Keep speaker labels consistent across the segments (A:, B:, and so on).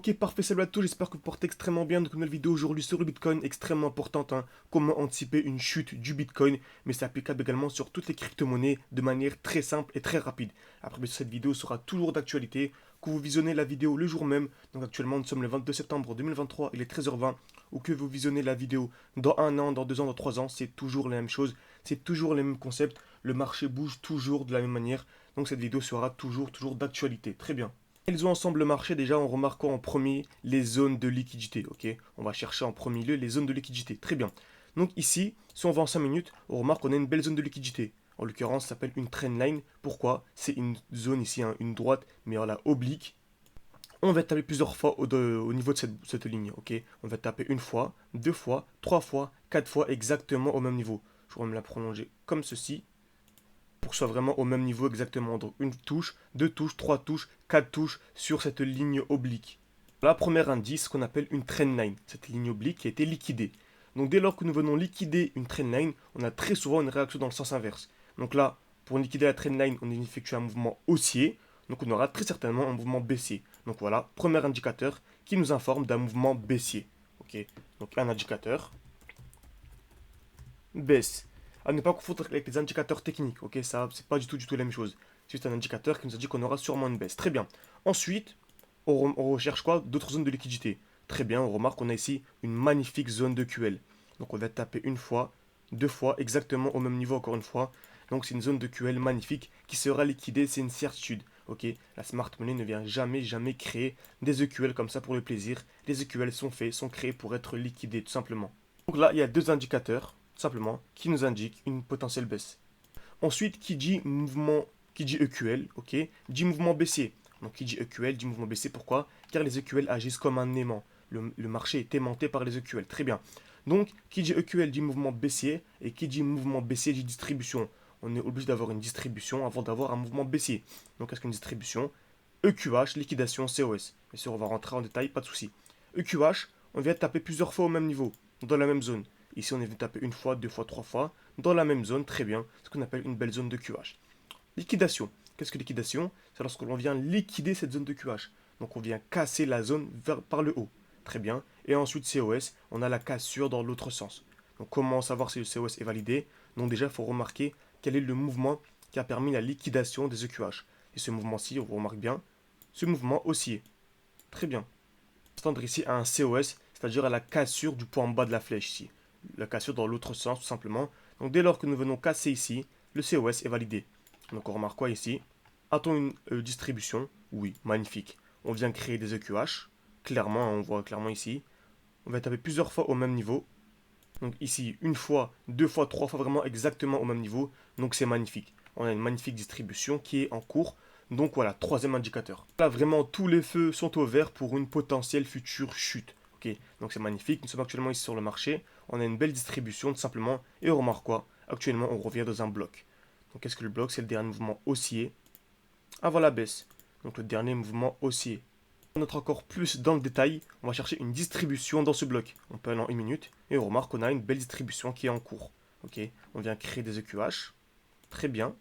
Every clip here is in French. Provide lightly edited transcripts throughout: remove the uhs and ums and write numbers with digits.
A: Ok, parfait, salut à tous, j'espère que vous portez extrêmement bien. Donc, une nouvelle vidéo aujourd'hui sur le Bitcoin, extrêmement importante, hein. Comment anticiper une chute du Bitcoin, mais c'est applicable également sur toutes les crypto-monnaies de manière très simple et très rapide. Après, bien sûr, cette vidéo sera toujours d'actualité, que vous visionnez la vidéo le jour même. Donc, actuellement, nous sommes le 22 septembre 2023, il est 13h20, ou que vous visionnez la vidéo dans un an, dans 2 ans, dans 3 ans, c'est toujours la même chose, c'est toujours les mêmes concepts. Le marché bouge toujours de la même manière, donc cette vidéo sera toujours d'actualité. Très bien. Analysons ensemble le marché déjà en remarquant en premier les zones de liquidité. Ok, on va chercher en premier lieu les zones de liquidité. Très bien. Donc ici, si on va en 5 minutes, on remarque qu'on a une belle zone de liquidité. En l'occurrence, ça s'appelle une trendline. Pourquoi? C'est une zone ici, hein, une droite, mais en la oblique. On va taper plusieurs fois au niveau de cette ligne. Ok, on va taper une fois, deux fois, trois fois, quatre fois, exactement au même niveau. Je vais me la prolonger comme ceci pour que ce soit vraiment au même niveau exactement. Donc une touche, deux touches, trois touches, quatre touches sur cette ligne oblique. La première indice qu'on appelle une trendline, cette ligne oblique qui a été liquidée. Donc dès lors que nous venons liquider une trendline, on a très souvent une réaction dans le sens inverse. Donc là, pour liquider la trendline, on effectue un mouvement haussier, donc on aura très certainement un mouvement baissier. Donc voilà, premier indicateur qui nous informe d'un mouvement baissier. Ok, donc un indicateur baisse. À ne pas confondre avec les indicateurs techniques, ok, ça c'est pas du tout la même chose. C'est juste un indicateur qui nous a dit qu'on aura sûrement une baisse. Très bien. Ensuite, on recherche quoi? D'autres zones de liquidité. Très bien, on remarque qu'on a ici une magnifique zone de QL. Donc on va taper une fois, deux fois, exactement au même niveau encore une fois. Donc c'est une zone de QL magnifique qui sera liquidée, c'est une certitude. Ok, la smart money ne vient jamais créer des EQL comme ça pour le plaisir. Les EQL sont faits, sont créés pour être liquidés tout simplement. Donc là, il y a deux indicateurs, simplement, qui nous indiquent une potentielle baisse. Ensuite, qui dit mouvement, qui dit EQL, ok, dit mouvement baissier. Donc qui dit EQL dit mouvement baissier, pourquoi? Car les EQL agissent comme un aimant. Le marché est aimanté par les EQL, très bien. Donc, qui dit EQL dit mouvement baissier, et qui dit mouvement baissier dit distribution. On est obligé d'avoir une distribution avant d'avoir un mouvement baissier. Donc, qu'est-ce qu'une distribution? EQH, liquidation, COS. Bien sûr, on va rentrer en détail, pas de souci. EQH, on vient taper plusieurs fois au même niveau, dans la même zone. Ici, on vient taper une fois, deux fois, trois fois, dans la même zone, très bien, ce qu'on appelle une belle zone de QH. Liquidation. Qu'est-ce que liquidation? C'est lorsque l'on vient liquider cette zone de QH. Donc on vient casser la zone par le haut. Très bien. Et ensuite COS, on a la cassure dans l'autre sens. Donc comment savoir si le COS est validé? Donc déjà, il faut remarquer quel est le mouvement qui a permis la liquidation des EQH. Et ce mouvement-ci, on remarque bien, ce mouvement haussier. Très bien. On s'attendre ici à un COS, c'est-à-dire à la cassure du point en bas de la flèche ici. La cassure dans l'autre sens, tout simplement. Donc dès lors que nous venons casser ici, le COS est validé. Donc on remarque quoi ici? A-t-on une distribution? Oui, magnifique. On vient créer des EQH. Clairement, hein, on voit clairement ici. On va taper plusieurs fois au même niveau. Donc ici, une fois, deux fois, trois fois, vraiment exactement au même niveau. Donc c'est magnifique. On a une magnifique distribution qui est en cours. Donc voilà, troisième indicateur. Là, vraiment, tous les feux sont au vert pour une potentielle future chute. Ok, donc c'est magnifique. Nous sommes actuellement ici sur le marché. On a une belle distribution, tout simplement. Et on remarque quoi? Actuellement, on revient dans un bloc. Donc qu'est-ce que le bloc? C'est le dernier mouvement haussier avant la baisse. Donc le dernier mouvement haussier. Pour notre encore plus dans le détail, on va chercher une distribution dans ce bloc. On peut aller en une minute et on remarque qu'on a une belle distribution qui est en cours. Ok, on vient créer des EQH. Très bien.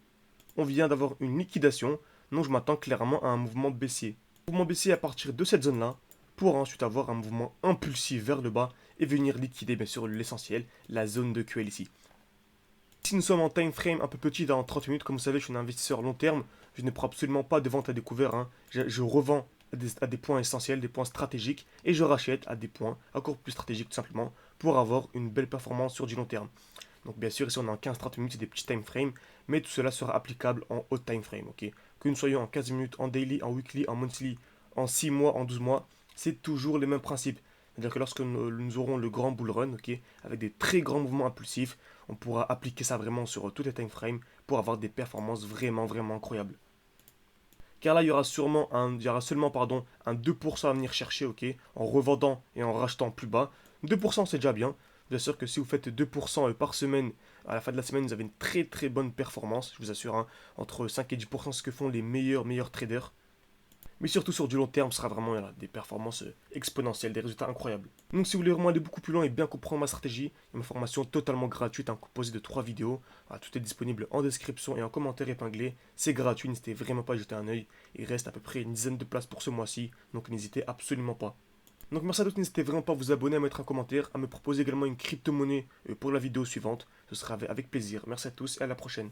A: On vient d'avoir une liquidation, donc je m'attends clairement à un mouvement baissier. Mouvement baissier à partir de cette zone-là, pour ensuite avoir un mouvement impulsif vers le bas et venir liquider bien sûr l'essentiel, la zone de QL ici. Si nous sommes en time frame un peu petit dans 30 minutes, comme vous savez, je suis un investisseur long terme, je ne prends absolument pas de vente à découvert, hein. Je revends à des points essentiels, des points stratégiques, et je rachète à des points encore plus stratégiques tout simplement, pour avoir une belle performance sur du long terme. Donc bien sûr, ici on est en 15-30 minutes, c'est des petits time frames, mais tout cela sera applicable en haut time frame, ok? Que nous soyons en 15 minutes, en daily, en weekly, en monthly, en 6 mois, en 12 mois, c'est toujours les mêmes principes. C'est-à-dire que lorsque nous aurons le grand bull run, ok, avec des très grands mouvements impulsifs, on pourra appliquer ça vraiment sur tous les time frames pour avoir des performances vraiment incroyables. Car là, il y aura seulement un 2% à venir chercher, ok, en revendant et en rachetant plus bas. 2% c'est déjà bien. Bien sûr que si vous faites 2% par semaine, à la fin de la semaine, vous avez une très bonne performance. Je vous assure, hein, entre 5 et 10%, c'est ce que font les meilleurs traders. Mais surtout sur du long terme, ce sera vraiment des performances exponentielles, des résultats incroyables. Donc si vous voulez vraiment aller beaucoup plus loin et bien comprendre ma stratégie, il y a ma formation totalement gratuite, composée de 3 vidéos. Voilà, tout est disponible en description et en commentaire épinglé. C'est gratuit, n'hésitez vraiment pas à jeter un œil. Il reste à peu près une dizaine de places pour ce mois-ci, donc n'hésitez absolument pas. Donc merci à tous, n'hésitez vraiment pas à vous abonner, à mettre un commentaire, à me proposer également une crypto-monnaie pour la vidéo suivante. Ce sera avec plaisir. Merci à tous et à la prochaine.